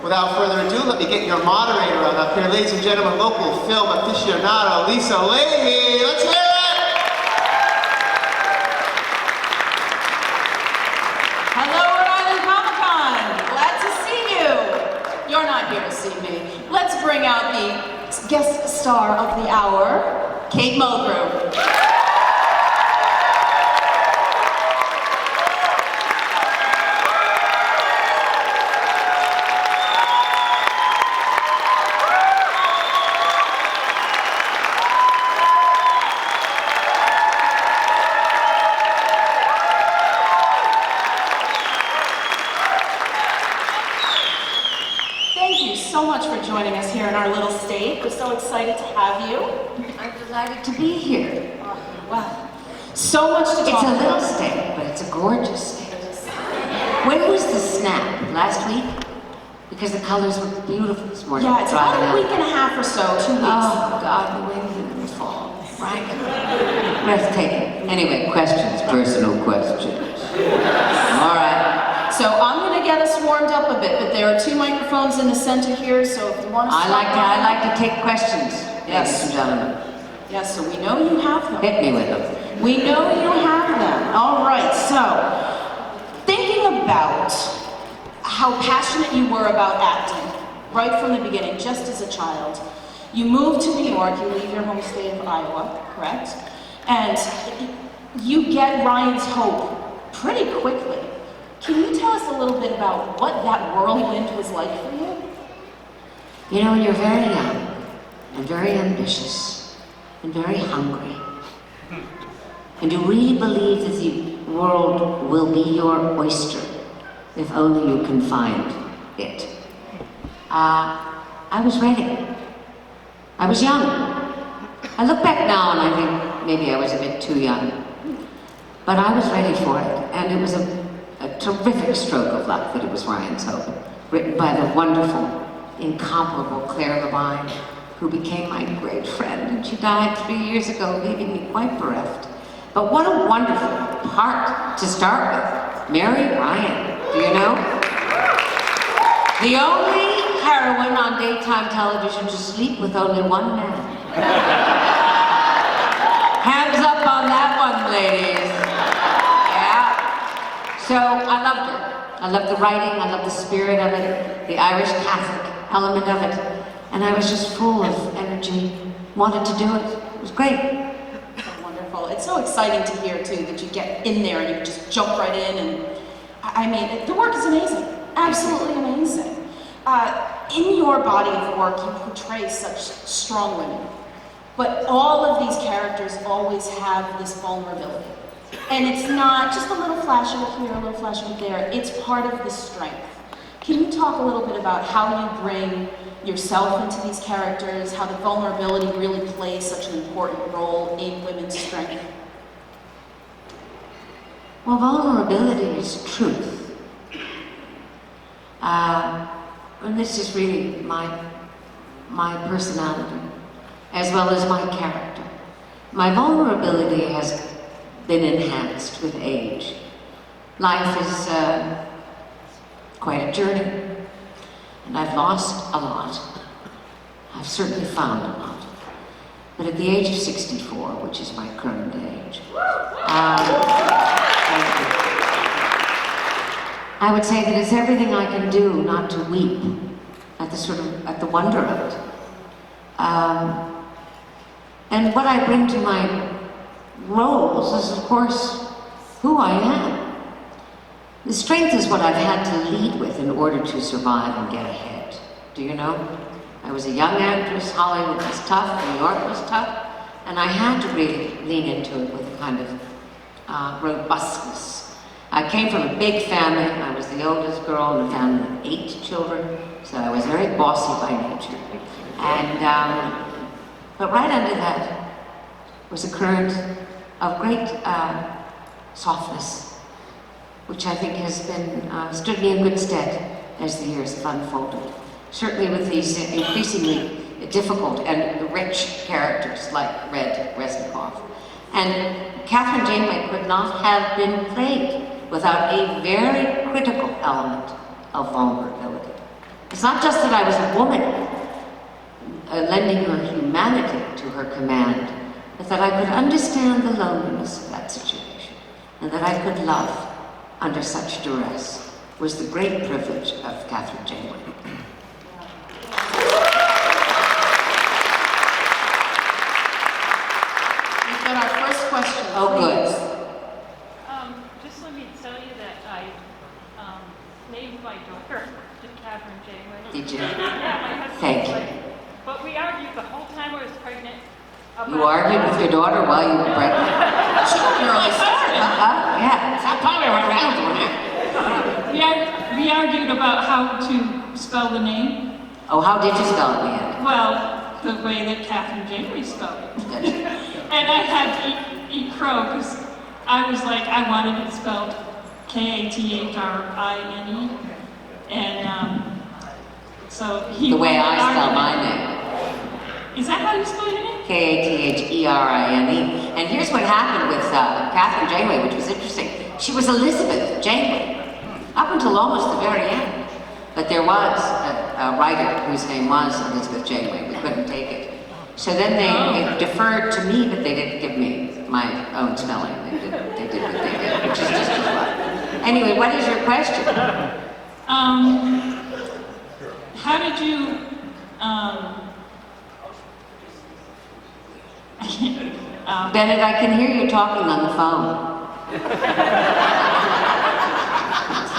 Without further ado, let me get your moderator on up here. Ladies and gentlemen, local film aficionado, Lisa Leahy. Let's hear it! Hello, Rhode Island Comic-Con. Glad to see you. You're not here to see me. Let's bring out the guest star of the hour, Kate Mulgrew. So much for joining us here in our little state. We're so excited to have you. I'm delighted to be here. Wow. So much to talk about. It's a little state, but it's a gorgeous state. When was the snap? Last week? Because the colors were beautiful this morning. Yeah, it's about a week and a half or so, 2 weeks. Oh, God, the wind in the fall. Right? Breathtaking. Anyway, questions, personal questions. All right. So I'm going to get us warmed up a bit, but there are 2 microphones in the center here, so if you want to I like to take questions, ladies and gentlemen. Yes, so we know you have them. Hit me with them. We know you have them. All right, so thinking about how passionate you were about acting right from the beginning, just as a child. You moved to New York, you leave your home state of Iowa, correct? And you get Ryan's Hope pretty quickly. Can you tell us a little bit about what that whirlwind was like for you? You know, when you're very young and very ambitious and very hungry, and you really believe that the world will be your oyster if only you can find it. I was ready. I was young. I look back now and I think maybe I was a bit too young, but I was ready for it, and it was a terrific stroke of luck that it was Ryan's Hope, written by the wonderful, incomparable Claire Levine, who became my great friend, and she died 3 years ago, leaving me quite bereft. But what a wonderful part to start with. Mary Ryan, do you know? The only heroine on daytime television to sleep with only one man. Hands up on that one, ladies. So I loved her. I loved the writing, I loved the spirit of it, the Irish Catholic element of it. And I was just full of energy, wanted to do it. It was great. So wonderful. It's so exciting to hear too that you get in there and you just jump right in, and I mean, the work is amazing. Absolutely amazing. In your body of work, you portray such strong women. But all of these characters always have this vulnerability. And it's not just a little flash over here, a little flash over there. It's part of the strength. Can you talk a little bit about how you bring yourself into these characters, how the vulnerability really plays such an important role in women's strength? Well, vulnerability is truth. And this is really my personality, as well as my character. My vulnerability has been enhanced with age. Life is quite a journey, and I've lost a lot. I've certainly found a lot. But at the age of 64, which is my current age, I would say that it's everything I can do not to weep at the wonder of it. And what I bring to my roles is, of course, who I am. The strength is what I've had to lead with in order to survive and get ahead. Do you know? I was a young actress, Hollywood was tough, New York was tough, and I had to really lean into it with a kind of robustness. I came from a big family. I was the oldest girl in a family of 8 children, so I was very bossy by nature. And, but right under that was a current of great softness, which I think has been stood me in good stead as the years have unfolded. Certainly with these increasingly difficult and rich characters like Red Resnikoff. And Catherine Janeway could not have been played without a very critical element of vulnerability. It's not just that I was a woman, lending her humanity to her command, but that I could understand the loneliness of that situation, and that I could love under such duress was the great privilege of Catherine Janeway. We've got our first question. Oh, please. good. Just let me tell you that I named my daughter to Catherine Janeway. Did you? Yeah, my husband Thank was you. like, but we argued the whole time I was pregnant. You argued with your daughter while you were pregnant? She got an early start, huh? Yeah. Stop talking about We argued about how to spell the name. Oh, how did you spell it, Leanne? Well, the way that Catherine Janeway spelled it. And I had to eat crow because I was like, I wanted it spelled Kathrine. And so he The way won I spell argument. my name. Is that how you spell your name? Kathrine. And here's what happened with Catherine Janeway, which was interesting. She was Elizabeth Janeway, up until almost the very end. But there was a writer whose name was Elizabeth Janeway. We couldn't take it. So then they deferred to me, but they didn't give me my own spelling. They did what they did, which is just as well. Anyway, what is your question? How did you, Bennett, I can hear you talking on the phone.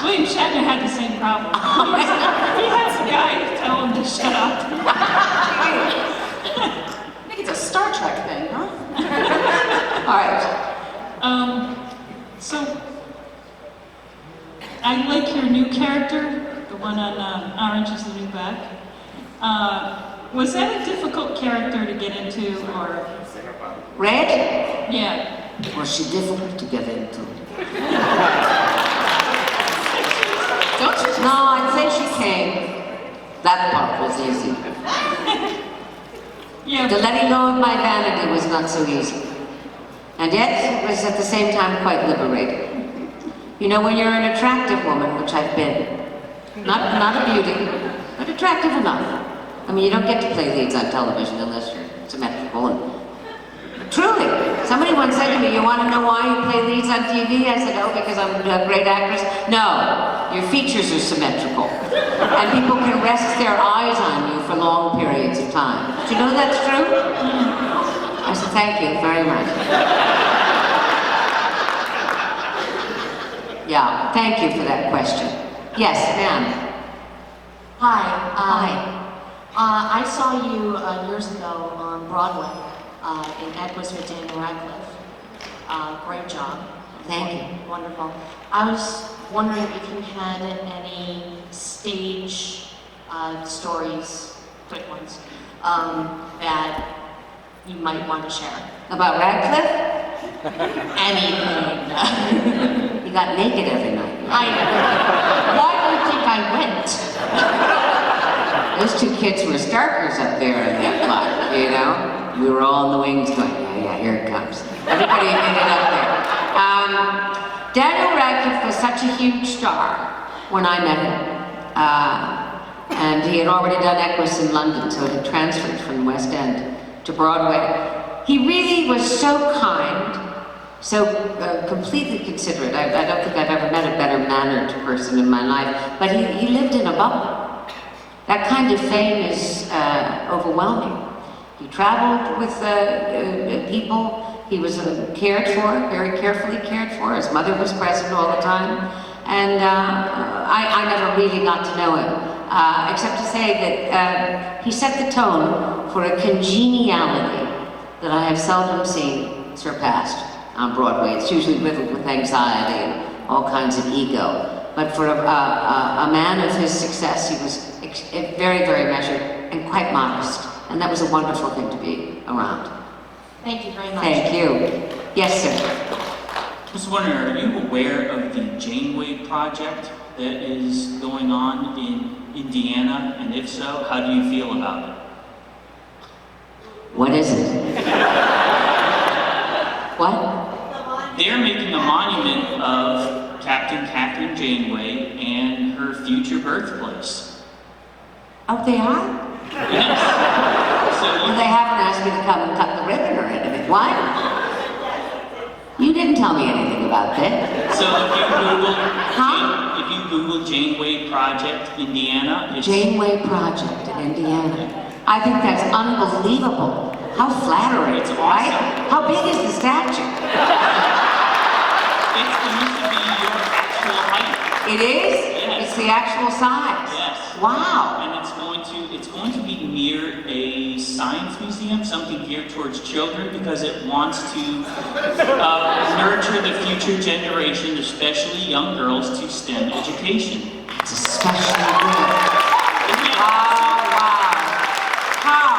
William Shatner had the same problem. He has a guy tell him to shut up. I think it's a Star Trek thing, huh? All right. So, I like your new character, the one on Orange is the New Black. Was that a difficult character to get into, or? Red? Yeah. Was she difficult to get into? Don't you? No, I'd say she came. That part was easy. Yeah. The letting go of my vanity was not so easy. And yet, it was at the same time quite liberating. You know, when you're an attractive woman, which I've been, not a beauty, but attractive enough. I mean, you don't get to play leads on television unless you're symmetrical. And truly, somebody once said to me, you want to know why you play leads on TV? I said, oh, because I'm a great actress. No, your features are symmetrical. And people can rest their eyes on you for long periods of time. Do you know that's true? I said, thank you very much. Yeah, thank you for that question. Yes, ma'am. Hi. I saw you years ago on Broadway in Equus with Daniel Radcliffe. Great job. Thank you. Wonderful. I was wondering if you had any stage stories, quick ones, that you might want to share. About Radcliffe? Anything. He got naked every night. Why do you think I went? Those two kids were starkers up there in that lot, you know? We were all in the wings going, yeah, here it comes. Everybody ended up there. Daniel Radcliffe was such a huge star when I met him. And he had already done Equus in London, so it had transferred from the West End to Broadway. He really was so kind, so completely considerate. I don't think I've ever met a better mannered person in my life, but he lived in a bubble. That kind of fame is overwhelming. He traveled with people. He was cared for, very carefully cared for. His mother was present all the time. And I never really got to know him, except to say that he set the tone for a congeniality that I have seldom seen surpassed on Broadway. It's usually riddled with anxiety and all kinds of ego. But for a man of his success, he was very, very measured and quite modest. And that was a wonderful thing to be around. Thank you very much. Thank you. Yes, sir. I was wondering, are you aware of the Janeway project that is going on in Indiana? And if so, how do you feel about it? What is it? What? They're making a monument of Captain Catherine Janeway and her future birthplace. Oh, they are? Yes. So Well, they haven't asked me to come and cut the ribbon or anything. What? You didn't tell me anything about that. So if Huh? you Google Janeway Project Indiana, it's Janeway Project in Indiana. I think that's unbelievable. How flattering, It's awesome. right? How big is the statue? it's going to be your actual height. It is? Yes. It's the actual size? Yes. Wow. And it's going to be near a science museum, something geared towards children, because it wants to nurture the future generation, especially young girls, to STEM education. It's especially good. Isn't it Wow, wow. How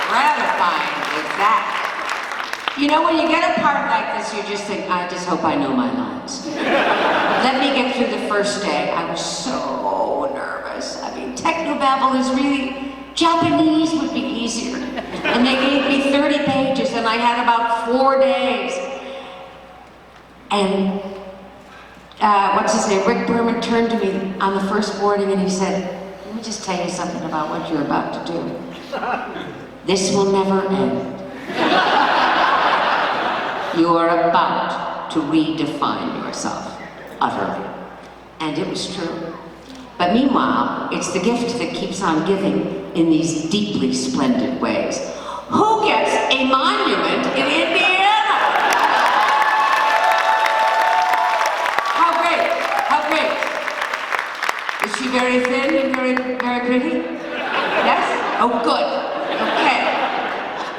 gratifying is that? You know, when you get a part like this, you just think, I just hope I know my lines. Let me get through the first day. I was so nervous. I mean, technobabble is really, Japanese would be easier. And they gave me 30 pages and I had about 4 days. And what's his name? Rick Berman turned to me on the first morning and he said, let me just tell you something about what you're about to do. This will never end. You are about to redefine yourself utterly. And it was true. But meanwhile, it's the gift that keeps on giving in these deeply splendid ways. Who gets a monument in Indiana? How great, how great. Is she very thin and very, very pretty? Yes? Oh, good. Okay.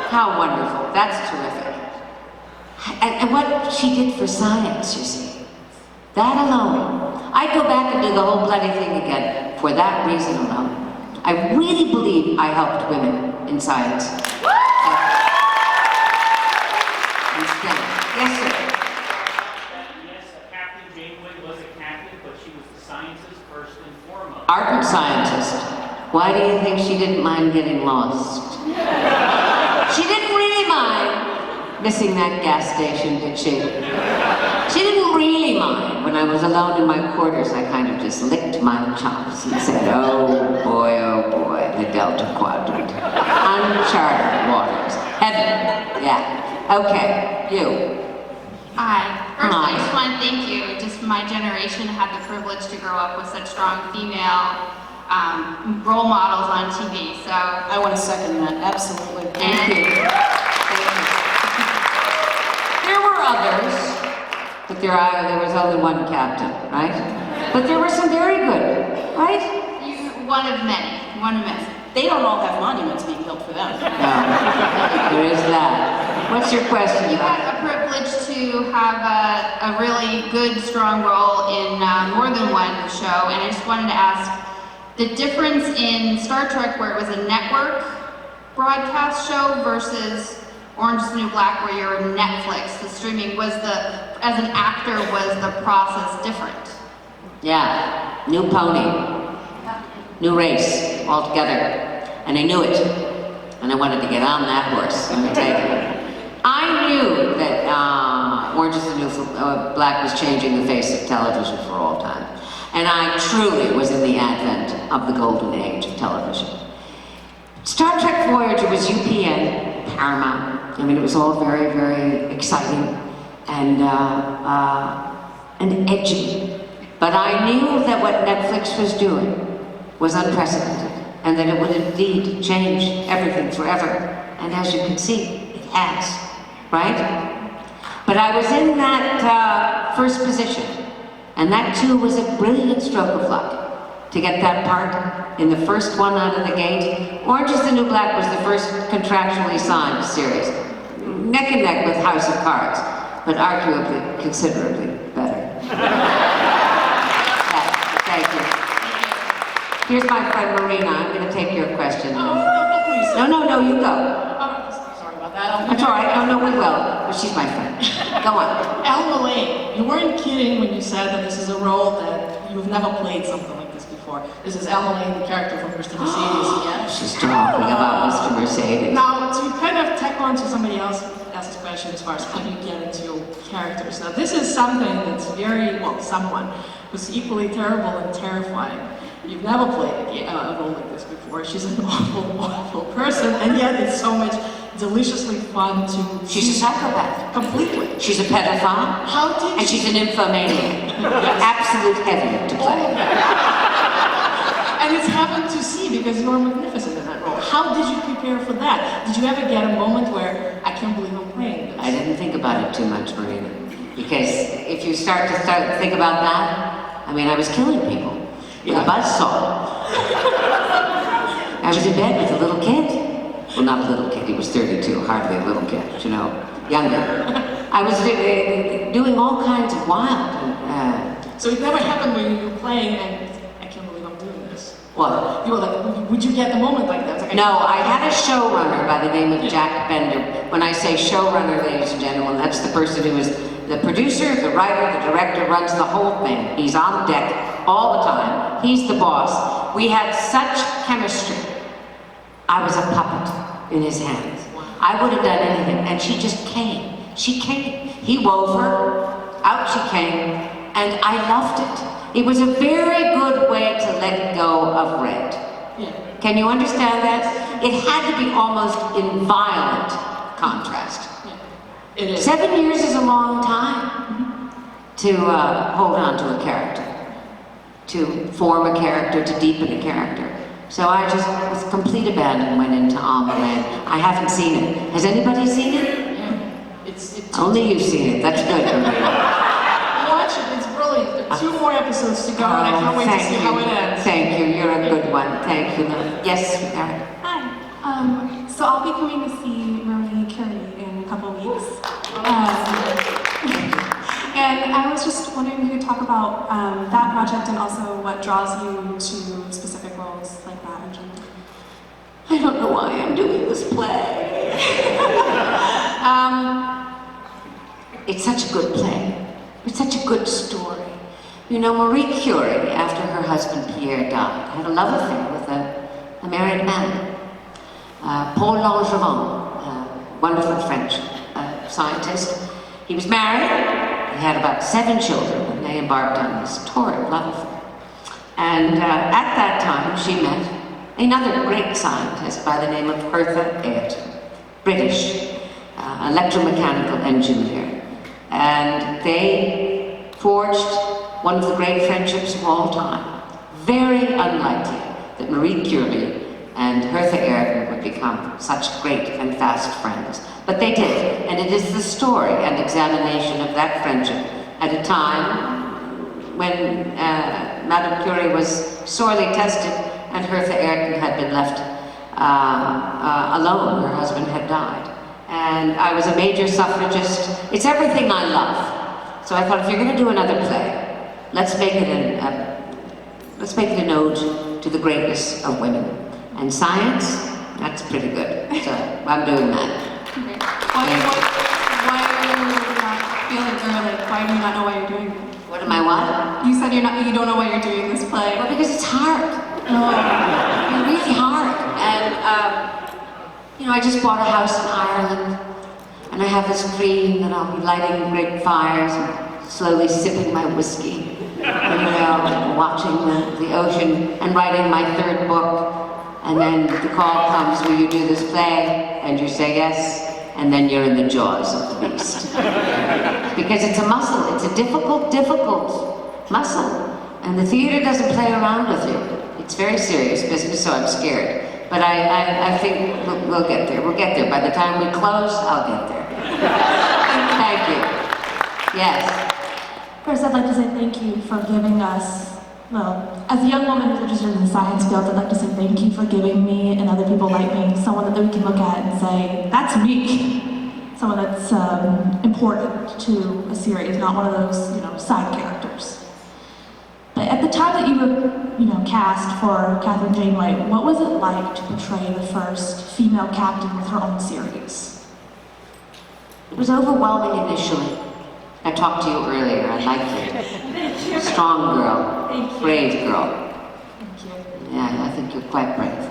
How wonderful. That's terrific. And what she did for science, you see. That alone. I'd go back and do the whole bloody thing again for that reason alone. I really believe I helped women in science. Yes, sir. Yes, Captain Janeway was a captain, but she was the science's first and foremost. Ardent scientist. Why do you think she didn't mind getting lost? She didn't really mind missing that gas station, did she? She didn't really mind. When I was alone in my quarters, I kind of just licked my chops and said, oh boy, the Delta Quadrant. Uncharted waters. Heaven. Yeah. Okay, you. Hi. First, Hi. I just want to thank you. Just my generation had the privilege to grow up with such strong female role models on TV. So I want to second that, absolutely. Thank you. Thank you. There were others, but there was only one captain, right? But there were some very good, right? you, one of many. One of many. They don't all have monuments being built for them. No, there is that. What's your question? You had a privilege to have a really good, strong role in more than one show, and I just wanted to ask the difference in Star Trek, where it was a network broadcast show, versus Orange is the New Black, where you're Netflix, the streaming, as an actor, was the process different? Yeah, new pony. New race altogether. And I knew it. And I wanted to get on that horse, let me tell you. I knew that Orange is the New Black was changing the face of television for all time. And I truly was in the advent of the golden age of television. Star Trek Voyager was UPN, Paramount. I mean, it was all very, very exciting and edgy. But I knew that what Netflix was doing was unprecedented, and that it would indeed change everything forever. And as you can see, it has, right? But I was in that first position, and that too was a brilliant stroke of luck to get that part in the first one out of the gate. Orange is the New Black was the first contractually signed series, neck and neck with House of Cards, but arguably considerably better. Thank you. Here's my friend Marina. I'm going to take your question. Please. No, you go. Sorry about that. That's all right. No, we will. But she's my friend. Go on. Alma Lane, you weren't kidding when you said that this is a role that you've never played something like this before. This is Alma Lane, the character from Mr. Mercedes again. She's talking about Mr. Mercedes. Now, to kind of tack on to somebody else's question as far as how do you get into your characters. Now, this is something that's someone who's equally terrible and terrifying. You've never played a role like this before. She's an awful, awful person, and yet it's so much deliciously fun to... She's a psychopath. Completely. She's a pedophile. How did And she's an nymphomaniac. Absolute heaven to All of play. that. And it's happened to see because you're magnificent in that role. How did you prepare for that? Did you ever get a moment where, I can't believe I'm playing this? I didn't think about it too much, Marina. Because if you start to think about that, I mean, I was killing people with a buzzsaw. I was in bed with a little kid. Well, not a little kid, he was 32, hardly a little kid, you know, younger. I was doing all kinds of wild. So it never happened when you were playing and I can't believe I'm doing this. What? You were like, would you get the moment like that? Like, No, I had a showrunner by the name of Jack Bender. When I say showrunner, ladies and gentlemen, that's the person who is the producer, the writer, the director, runs the whole thing. He's on deck all the time. He's the boss. We had such chemistry. I was a puppet in his hands. I would have done anything, and she just came. She came. He wove her, out she came, and I loved it. It was a very good way to let go of Red. Yeah. Can you understand that? It had to be almost in violent contrast. It is. 7 years is a long time to hold on to a character, to form a character, to deepen a character. So I just, with complete abandon, went into Alma Red. I haven't seen it. Has anybody seen it? Yeah. It's Only you've seen it. That's good. Watch it, it's brilliant. There are 2 more episodes to go, and I can't wait to see how it ends. Thank you. You're a good one. Thank you. Yes, Erin. Hi. So I'll be coming to see Marie Curie in a couple weeks. And I was just wondering if you could talk about that project and also what draws you to specific roles like that in general. I don't know why I'm doing this play. It's such a good play. It's such a good story. You know, Marie Curie, after her husband Pierre died, had a love affair with a married man, Paul Langevin, wonderful French scientist. He was married. He had about 7 children, and they embarked on this torrid love affair. And at that time, she met another great scientist by the name of Hertha Ayrton, British, electromechanical engineer. And they forged one of the great friendships of all time. Very unlikely that Marie Curie and Hertha Ayrton would become such great and fast friends. But they did, and it is the story and examination of that friendship at a time when Madame Curie was sorely tested and Hertha Ayrton had been left alone. Her husband had died. And I was a major suffragist. It's everything I love. So I thought, if you're going to do another play, let's make it an ode to the greatness of women. And science, that's pretty good. So I'm doing that. Why are you not feeling, or like, why do you not know why you're doing it? What am I what? You said you don't know why you're doing this play. Well, because it's hard. It's really hard. And, you know, I just bought a house in Ireland, and I have this dream that I'll be lighting great fires and slowly sipping my whiskey, and, you know, watching the ocean and writing my 3rd book. And then the call comes, will you do this play? And you say yes, and then you're in the jaws of the beast. Because it's a muscle, it's a difficult muscle. And the theater doesn't play around with you. It's very serious business, so I'm scared. But I think we'll get there. We'll get there. By the time we close, I'll get there. Thank you. Yes. First, I'd like to say thank you for giving us, well, as a young woman who's interested in the science field, I'd like to say thank you for giving me and other people like me someone that we can look at and say, that's me. Someone that's important to a series, not one of those, you know, side characters. But at the time that you were, you know, cast for Catherine Jane White, what was it like to portray the first female captain with her own series? It was overwhelming initially. I talked to you earlier, I liked you. Strong girl, brave girl. Thank you. Yeah, I think you're quite brave.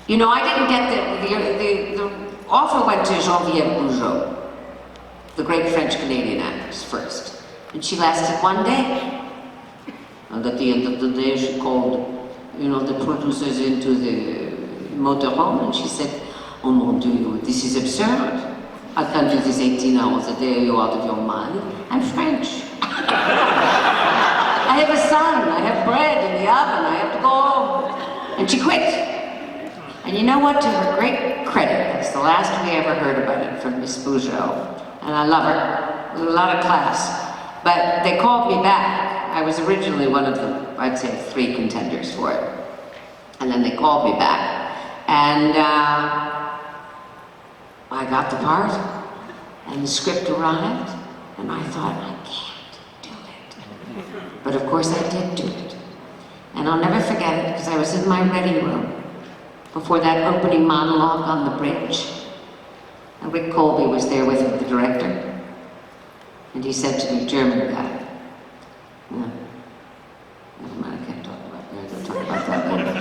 You know, I didn't get the offer went to Geneviève Bujold, the great French-Canadian actress, first. And she lasted 1 day. And at the end of the day, she called, the producers into the motorhome, and she said, "Oh mon Dieu, this is absurd. I can't do this 18 hours a day. You're out of your mind. I'm French. I have a son. I have bread in the oven. I have to go home." And she quit. And you know what? To her great credit, that's the last we ever heard about it from Miss Bougeot. And I love her. With a lot of class. But they called me back. I was originally one of the, I'd say, 3 contenders for it. And then they called me back. And I got the part. And the script arrived. And I thought, I can't do it. But of course I did do it. And I'll never forget it, because I was in my ready room before that opening monologue on the bridge. And Rick Colby was there with him, the director. And he said to me, German guy, no, never mind, I can't talk about that. I'll talk about that later.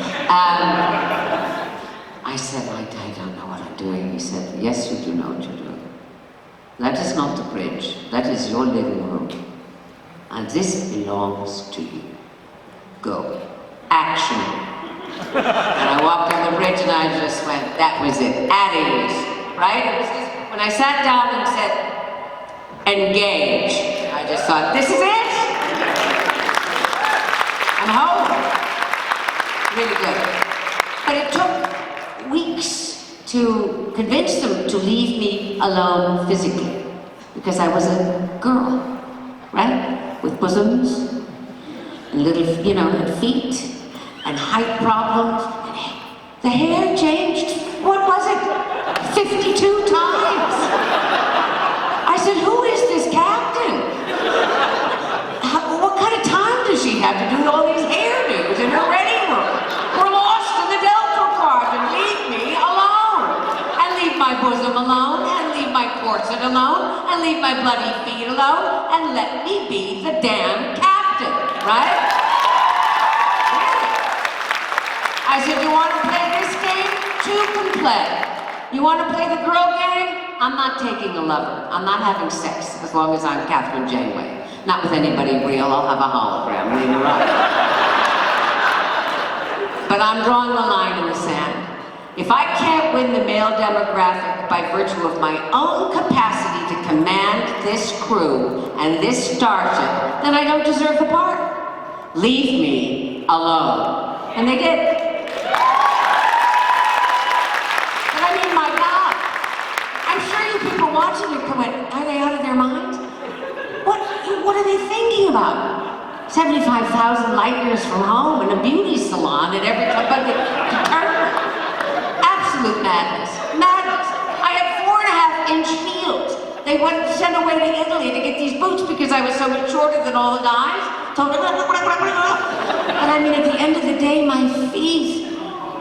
I said, I don't know what I'm doing. He said, yes, you do know what you're doing. That is not the bridge. That is your living room. And this belongs to you. Go. Action. And I walked on the bridge and I just went, that was it. At ease. Right? It was just, when I sat down and said, engage, I just thought, this is it! I'm home. Really good. But it took weeks to convince them to leave me alone physically. Because I was a girl, right? With bosoms, and little, and feet, and height problems. And the hair changed, what was it? 52 times. I said, who is this captain? What kind of time does she have to do all these hairdos in her ready room? We're lost in the Delta quadrant. Leave me alone. And leave my bosom alone, and leave my corset alone, and leave my bloody feet alone, and let me be the damn captain, right? I said, you want to play this game? 2 can play. You want to play the girl game? I'm not taking a lover. I'm not having sex as long as I'm Catherine Janeway. Not with anybody real. I'll have a hologram later on. But I'm drawing the line in the sand. If I can't win the male demographic by virtue of my own capacity to command this crew and this starship, then I don't deserve the part. Leave me alone. And they did. But I mean, my God, I'm sure you people watching it went, are they out of their minds? What are they thinking about? 75,000 light years from home and a beauty salon at every company to turn. Absolute madness. Madness. I had 4.5-inch heels. They went sent away to Italy to get these boots because I was so much shorter than all the guys. And I mean, at the end of the day, my feet,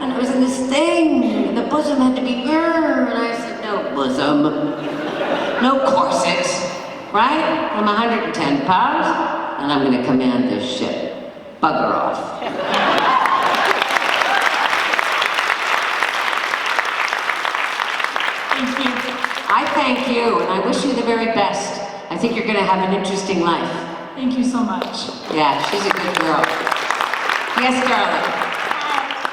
and it was in this thing, and the bosom had to be and I said, no bosom, no corsets, right? I'm 110 pounds, and I'm gonna command this ship. Bugger off. Thank you. I thank you, and I wish you the very best. I think you're gonna have an interesting life. Thank you so much. Yeah, she's a good girl. Yes, darling.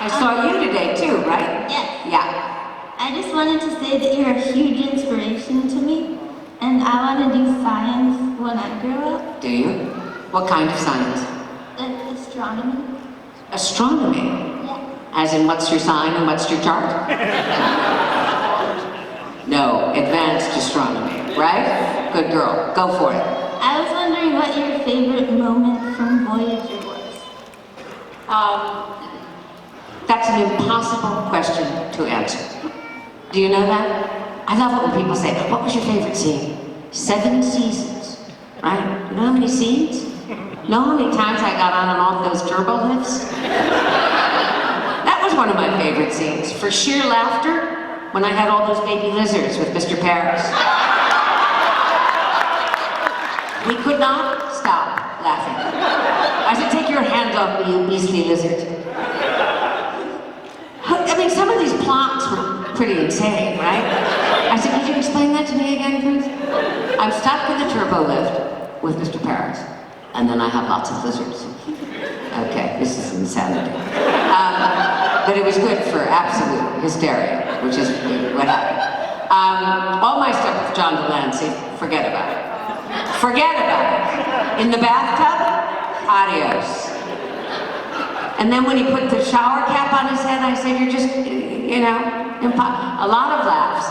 I saw you today too, right? Yes. Yeah. I just wanted to say that you're a huge inspiration to me, and I want to do science when I grow up. Do you? What kind of science? Astronomy. Astronomy? Yeah. As in, what's your sign and what's your chart? No, advanced astronomy, right? Good girl. Go for it. I was wondering what your favorite moment from Voyager was. That's an impossible question to answer. Do you know that? I love it when people say, what was your favorite scene? 7 seasons, right? You know how many scenes? Know how many times I got on and off those turbo lifts? That was one of my favorite scenes. For sheer laughter, when I had all those baby lizards with Mr. Paris. We could not stop laughing. I said, take your hands off me, you beastly lizard. I mean, some of these plots were pretty insane, right? I said, could you explain that to me again, please? I'm stuck in the turbo lift with Mr. Paris. And then I have lots of lizards. Okay, this is insanity. But it was good for absolute hysteria, which is what happened. All my stuff with John Delancey, forget about it. Forget about it. In the bathtub, adios. And then when he put the shower cap on his head, I said, you're just, you know, a lot of laughs.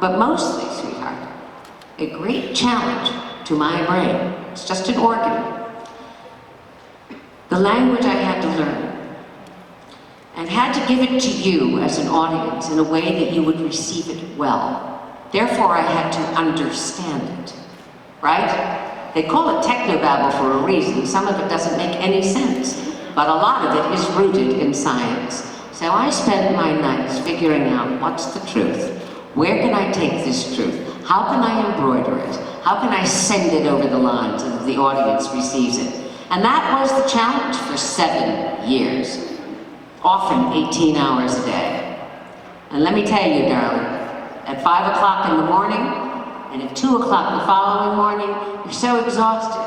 But mostly, sweetheart, a great challenge to my brain. It's just an organ. The language I had to learn, and had to give it to you as an audience in a way that you would receive it well. Therefore, I had to understand it, right? They call it technobabble for a reason. Some of it doesn't make any sense, but a lot of it is rooted in science. So I spent my nights figuring out what's the truth. Where can I take this truth? How can I embroider it? How can I send it over the line so that the audience receives it? And that was the challenge for 7 years, often 18 hours a day. And let me tell you, darling, at 5 o'clock in the morning, and at 2 o'clock the following morning, you're so exhausted.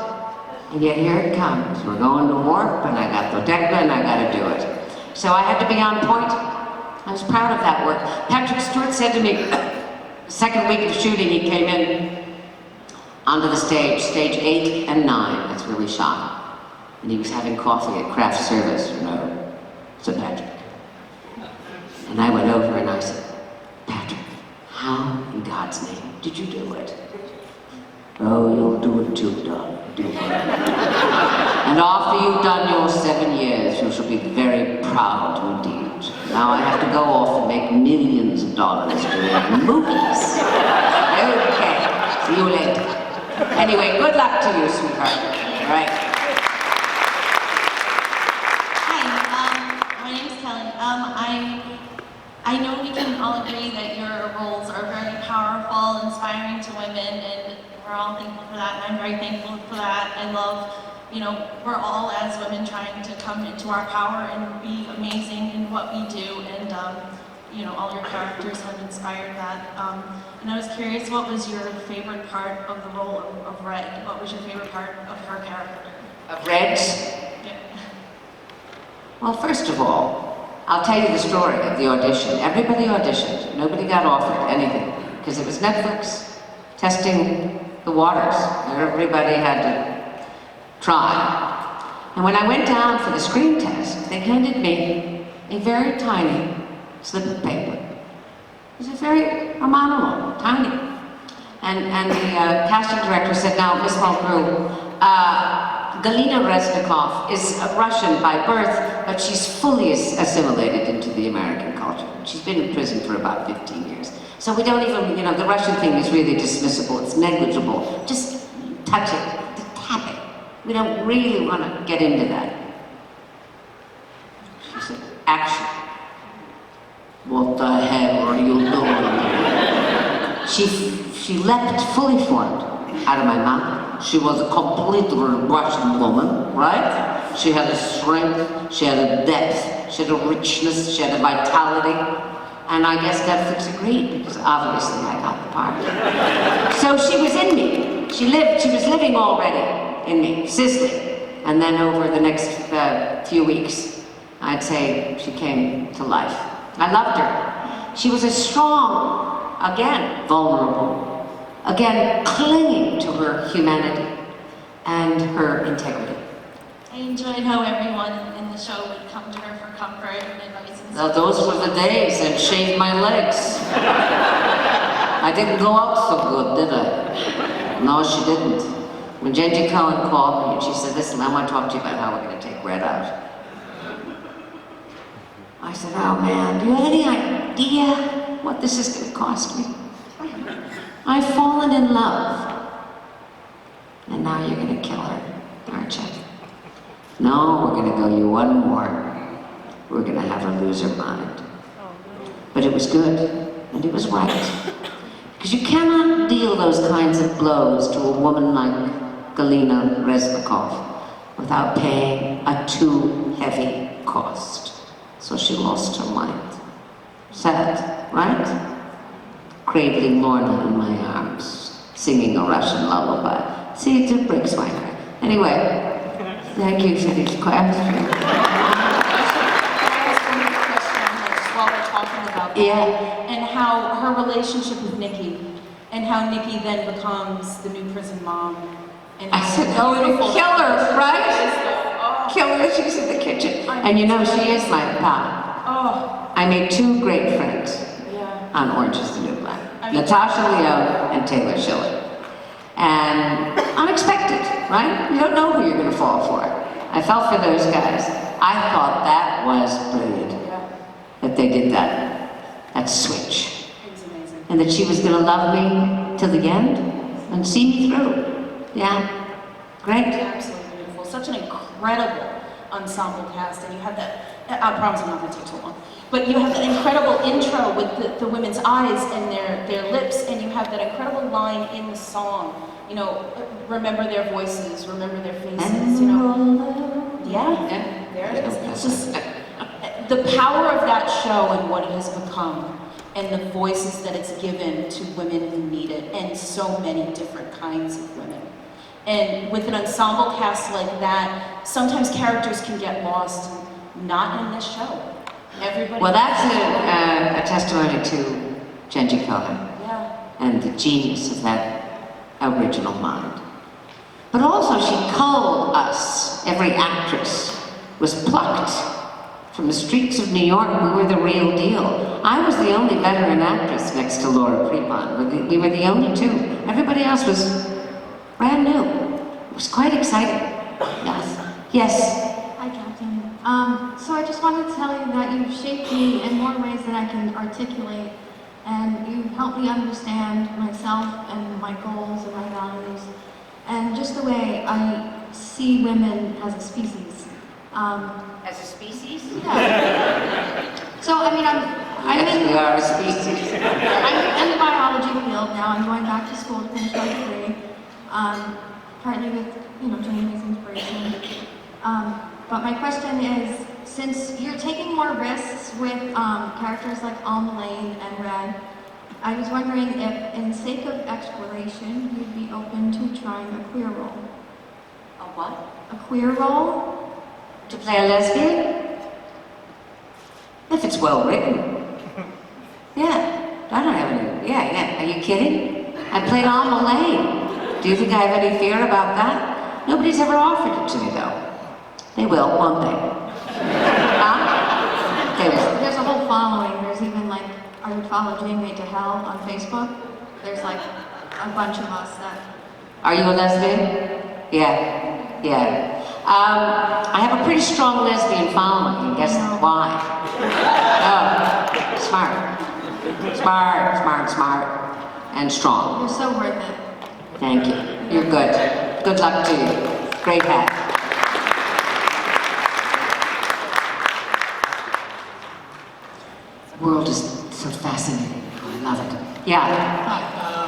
And yet here it comes. We're going to warp, and I got the deck, and I got to do it. So I had to be on point. I was proud of that work. Patrick Stewart said to me, the second week of shooting, he came in onto the stage 8 and 9, that's where we shot. And he was having coffee at craft service, you know, Sir Patrick. And I went over and I said, Patrick, how in God's name did you do it? Oh, you'll do it too, darling, do it. And after you've done your 7 years, you shall be very proud indeed. Now I have to go off and make millions of dollars doing movies. Okay, see you later. Anyway, good luck to you, sweetheart. All right. My name's Kelly. I know we can all agree that your roles are very powerful, inspiring to women, and we're all thankful for that, and I'm very thankful for that. I love, you know, we're all as women trying to come into our power and be amazing in what we do, and you know, all your characters have inspired that. And I was curious, what was your favorite part of the role of Red? What was your favorite part of her character? Of Red? Yeah. Well, first of all, I'll tell you the story of the audition. Everybody auditioned. Nobody got offered anything, because it was Netflix testing the waters. Everybody had to try. And when I went down for the screen test, they handed me a very tiny slip of paper. It was a very monologue, tiny. And the casting director said, now, Miss Mulgrew, Galina Reznikov is a Russian by birth, but she's fully assimilated into the American culture. She's been in prison for about 15 years. So we don't even, you know, the Russian thing is really dismissible, it's negligible. Just touch it, just tap it. We don't really want to get into that. She said, action. What the hell are you doing? She leapt fully formed out of my mouth. She was a complete Russian woman, right? She had a strength, she had a depth, she had a richness, she had a vitality. And I guess Netflix agreed, because obviously I got the part. So she was in me. She was living already in me, sizzling. And then over the next few weeks, I'd say she came to life. I loved her. She was a strong, again, vulnerable, again, clinging to her humanity and her integrity. I enjoyed how everyone in the show would come to her for comfort and advice and Now, those were the days I'd shave my legs. I didn't go out so good, did I? No, she didn't. When Jenji Cohen called me and she said, listen, I want to talk to you about how we're going to take Red out. I said, oh man, do you have any idea what this is going to cost me? I've fallen in love. And now you're going to kill her, aren't you? No, we're going to go you one more. We're going to have her lose her mind. But it was good, and it was right. Because you cannot deal those kinds of blows to a woman like Galina Reznikov without paying a too heavy cost. So she lost her mind. Sad, right? Cradling Lorna in my arms, singing a Russian lullaby. See, it breaks my heart. Anyway, thank you for these questions. While we're talking about that, Yeah. and how her relationship with Nikki, and how Nikki then becomes the new prison mom, and I how said, oh, beautiful kill her, that right? is, though. Kill her, she's in the kitchen. And you know, she is my pal. Oh, I made 2 great friends yeah. on Orange is the New Black. I mean- Natasha Leone and Taylor Schilling. And unexpected, right? You don't know who you're gonna fall for. I fell for those guys. I thought that was brilliant, Yeah, that they did that switch. it was amazing. And that she was gonna love me till the end and see me through. Yeah, great. Absolutely beautiful. Such an incredible ensemble cast, and you have that. I promise I'm not going to take too long. But you have that incredible intro with the women's eyes and their lips, and you have that incredible line in the song. You know, remember their voices, remember their faces. You know, yeah, there it is. It's just the power of that show and what it has become, and the voices that it's given to women who need it, and so many different kinds of women. And with an ensemble cast like that, sometimes characters can get lost. Not in this show. Everybody. Well, that's a testimony to Genji Cohen Yeah. and the genius of that original mind. But also, she culled us. Every actress was plucked from the streets of New York. We were the real deal. I was the only veteran actress next to Laura Prepon. We were the only 2. Everybody else was brand new. It was quite exciting. Yes. Yes. Hi, Captain. So I just wanted to tell you that you've shaped me in more ways than I can articulate, and you've helped me understand myself and my goals and my values, and just the way I see women as a species. As a species? Yeah. So, I mean, Yes, we are a species. I'm in the biology field now. I'm going back to school to finish my degree, partly with, Jamie's inspiration. But my question is, since you're taking more risks with characters like Alma Lane and Red, I was wondering if, in the sake of exploration, you'd be open to trying a queer role. A what? A queer role? To play a lesbian? If it's well written. Yeah, I don't have any. Yeah. Are you kidding? I played Alma Lane. Do you think I have any fear about that? Nobody's ever offered it to me, though. They will, won't they? Huh? They will. There's a whole following. There's even like, are you follow Jane Made to Hell on Facebook? There's like a bunch of us that. Are you a lesbian? Yeah. I have a pretty strong lesbian following, and guess why? Oh, smart, and strong. You're so worth it. Thank you. You're good. Good luck to you. Great hat. The world is so fascinating. I love it. Yeah. Hi,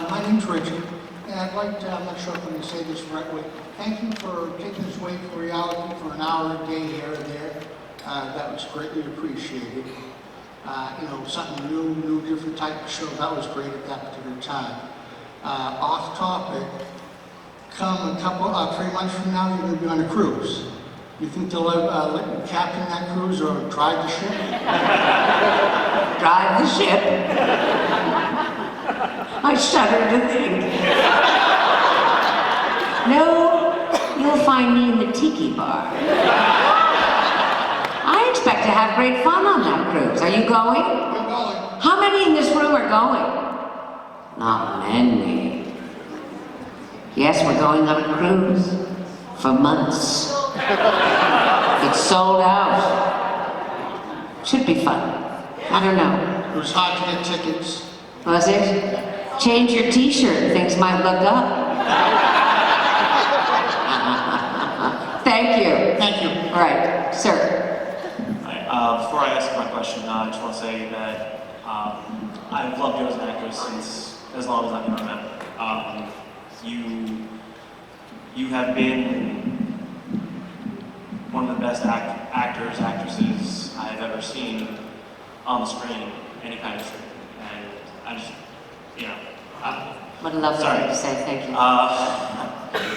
my name's Richard, and I'd like to, I'm not sure if I'm going to say this right way, thank you for taking us away from reality for an hour a day here and there. That was greatly appreciated. Something new, different type of show, that was great at that particular time. Off topic, come 3 months from now, you're going to be on a cruise. You think they'll let you captain that cruise or drive the ship? Drive the ship. I shudder to think. No, you'll find me in the tiki bar. I expect to have great fun on that cruise. Are you going? I'm going. How many in this room are going? Not many. Yes, we're going on a cruise for months. It's sold out. Should be fun. I don't know. It was hard to get tickets. Was it? Change your t-shirt, things might look up. Thank you. Thank you. All right, sir. Before I ask my question, I just want to say that I've loved you as an actress since as long as I can remember. You have been one of the best actors, actresses I have ever seen on the screen, any kind of screen. And I just, What a lovely sorry. thing to say, thank you.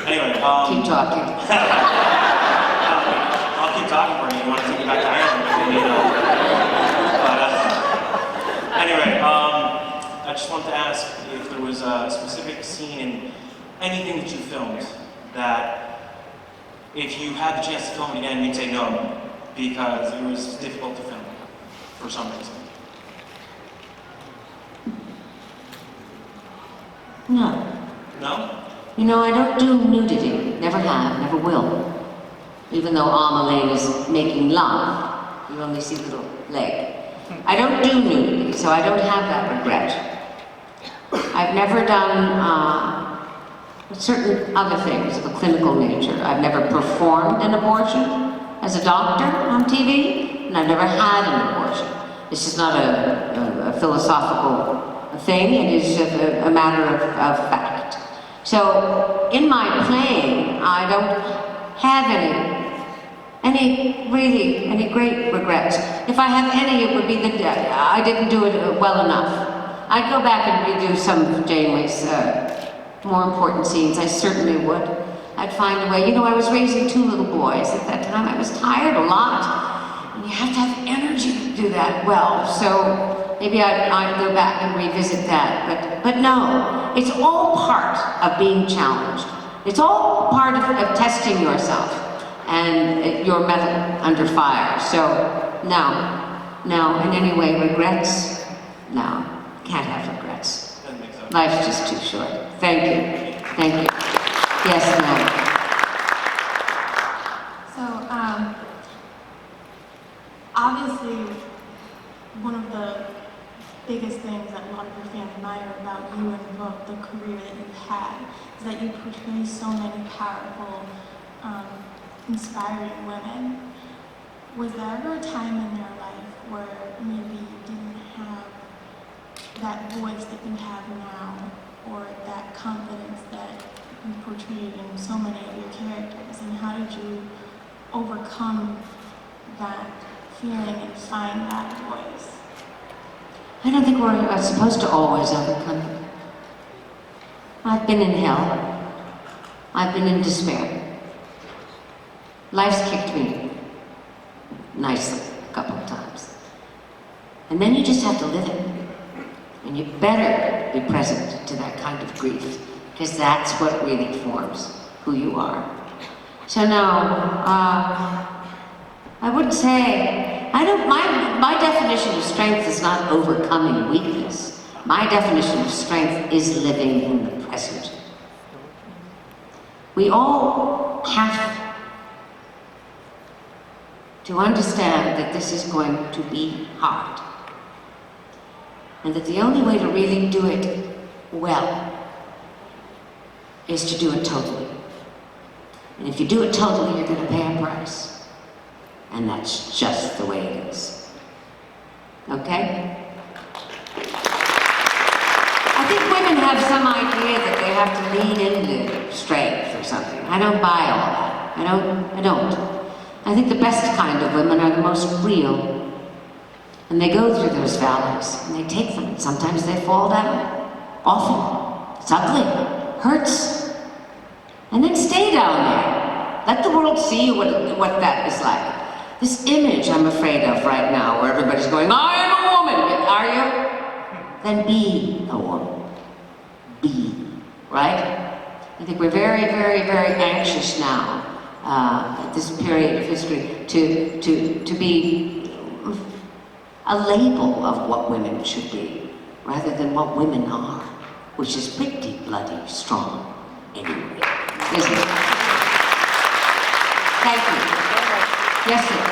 Anyway, Keep talking. I'll keep talking for you. You want to take it back to Ireland? You know. But anyway, I just wanted to ask if there was a specific scene in anything that you filmed that, if you had the chance to film it again, you'd say no because it was difficult to film for some reason. No. No? You know, I don't do nudity. Never have, never will. Even though Amelie is making love, you only see the little leg. I don't do nudity, so I don't have that regret. I've never done certain other things of a clinical nature. I've never performed an abortion as a doctor on TV, and I've never had an abortion. It's just not a philosophical thing, it is a matter of fact. So, in my playing, I don't have any great regrets. If I have any, it would be that I didn't do it well enough. I'd go back and redo some of Janeway's more important scenes. I certainly would. I'd find a way. You know, I was raising 2 little boys at that time. I was tired a lot. And you have to have energy to do that well. So maybe I'd go back and revisit that. But no, it's all part of being challenged. It's all part of testing yourself and your mettle under fire. So no, in any way, regrets? No, can't have regrets. That makes sense. Life's just too short. Thank you. Yes, ma'am. So, obviously, one of the biggest things that a lot of your fans admire about you and the career that you've had is that you portray so many powerful, inspiring women. Was there ever a time in their life where maybe you didn't have that voice that you have now, or that confidence that you portrayed in so many of your characters, and how did you overcome that feeling and find that voice? I don't think we're supposed to always overcome it. I've been in hell. I've been in despair. Life's kicked me nicely a couple of times. And then you just have to live it. And you better be present to that kind of grief, because that's what really forms who you are. So no, I wouldn't say, my definition of strength is not overcoming weakness. My definition of strength is living in the present. We all have to understand that this is going to be hard. And that the only way to really do it well is to do it totally. And if you do it totally, you're going to pay a price. And that's just the way it is. Okay? I think women have some idea that they have to lean into strength or something. I don't buy all that. I don't. I think the best kind of women are the most real. And they go through those valleys, and they take them, and sometimes they fall down. Often. It's ugly. Hurts. And then stay down there. Let the world see what that is like. This image I'm afraid of right now, where everybody's going, I am a woman! Are you? Then be a woman. Be. Right? I think we're very, very, very anxious now, at this period of history, to be a label of what women should be, rather than what women are, which is pretty bloody strong anyway, isn't it? Thank you. Yes, sir.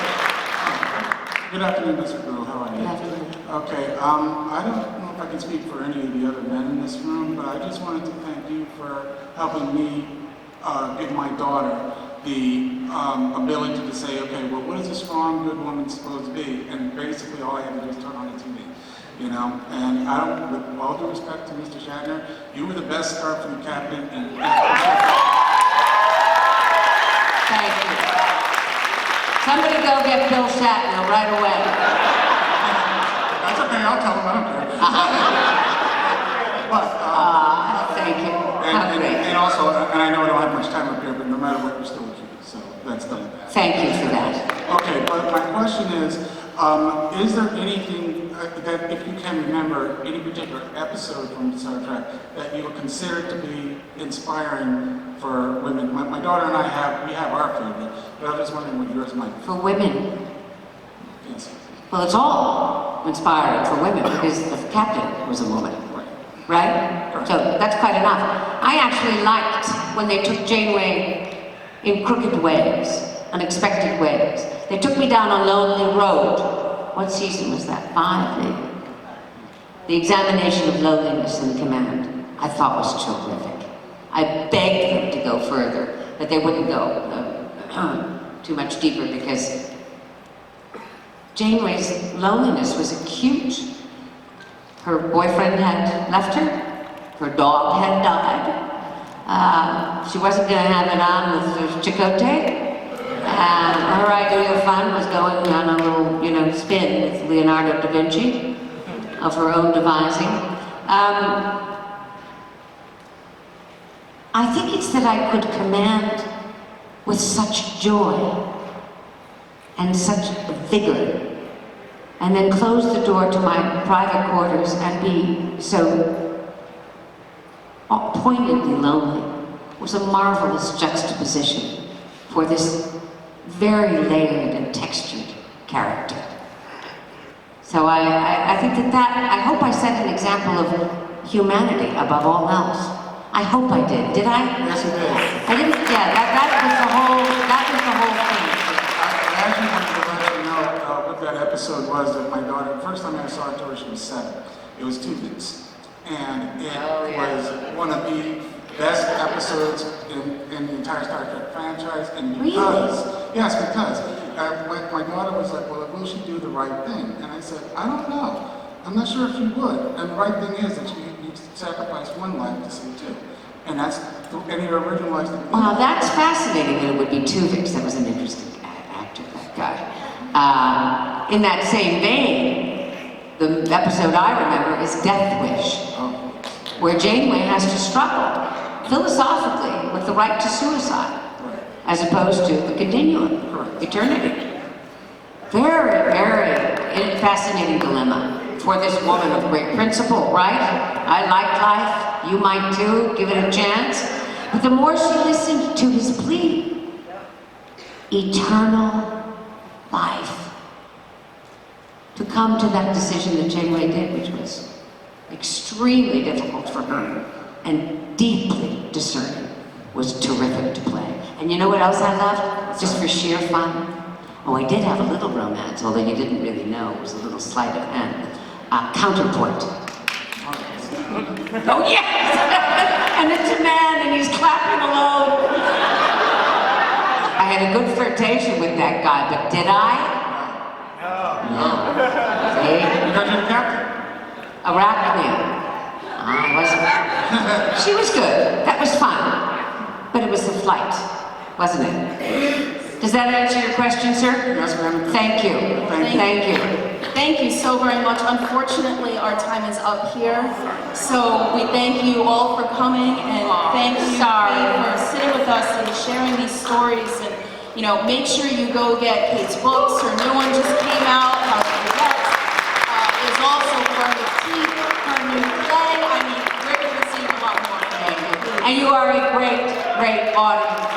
Good afternoon, Mr. Brew. How are you? Good afternoon. Okay, I don't know if I can speak for any of the other men in this room, but I just wanted to thank you for helping me give my daughter the ability to say, okay, well, what is a strong, good woman supposed to be? And basically all I had to do is turn on the TV, you know? And I don't, with all due respect to Mr. Shatner, you were the best star from the cabinet, and Thank you. Somebody go get Bill Shatner right away. That's okay, I'll tell him, I don't care. But, thank you. How great. And also, and I know I don't have much time up here, but no matter what, you're still a cutie, so that's done. Thank you for that. Okay, but my question is there anything that, if you can remember, any particular episode from Star Trek that you would consider to be inspiring for women? My daughter and I have our favorite, but I was just wondering what yours might be. For women, Yes. well, it's all inspiring for women because the captain was a woman, right? So that's quite enough. I actually liked when they took Janeway in crooked ways, unexpected ways. They took me down a lonely road. What season was that? 5, maybe? The examination of loneliness in command, I thought was terrific. I begged them to go further, but they wouldn't go too much deeper because Janeway's loneliness was acute. Her boyfriend had left her, her dog had died, she wasn't going to have it on with Chakotay. Her idea of fun was going on a little, spin with Leonardo da Vinci of her own devising. I think it's that I could command with such joy and such vigor, and then close the door to my private quarters and be so poignantly lonely. It was a marvelous juxtaposition for this very layered and textured character. So I think I hope I set an example of humanity above all else. I hope I did. Did I? Yes, you did. I didn't, yeah, that was the whole thing. I actually wanted to let you know what that episode was that my daughter, the first time I saw it to her, she was 7. It was 2 weeks. And it was one of the best episodes in the entire Star Trek franchise. And because, yes, because my daughter was like, well, will she do the right thing? And I said, I don't know. I'm not sure if she would. And the right thing is that you sacrifice one life to save 2. And that's, and your original life. Well, that's fascinating that it would be Tuvix. That was an interesting actor, that guy. In that same vein, the episode I remember is Death Wish, where Janeway has to struggle philosophically with the right to suicide, as opposed to the continuum, eternity. Very, very fascinating dilemma for this woman of great principle, right? I like life, you might too, give it a chance. But the more she listened to his plea, eternal life, to come to that decision that Janeway did, which was extremely difficult for her and deeply discerning, was terrific to play. And you know what else I loved? Just for sheer fun? Oh, I did have a little romance, although you didn't really know. It was a little sleight of hand. Counterpoint. Oh, yes! And it's a man and he's clapping alone. I had a good flirtation with that guy, but did I? No. See? Because you're the captain. Arachnia. I wasn't. She was good. That was fun. But it was the flight, wasn't it? Does that answer your question, sir? Yes, ma'am. Thank you. Thank you. Thank you so very much. Unfortunately, our time is up here. So we thank you all for coming, and thank you for sitting with us and sharing these stories. And make sure you go get Kate's books. Her new one just came out. How to Forget is also from the team. Her new play. I mean, we're going to see a lot more. And you are a great, great audience.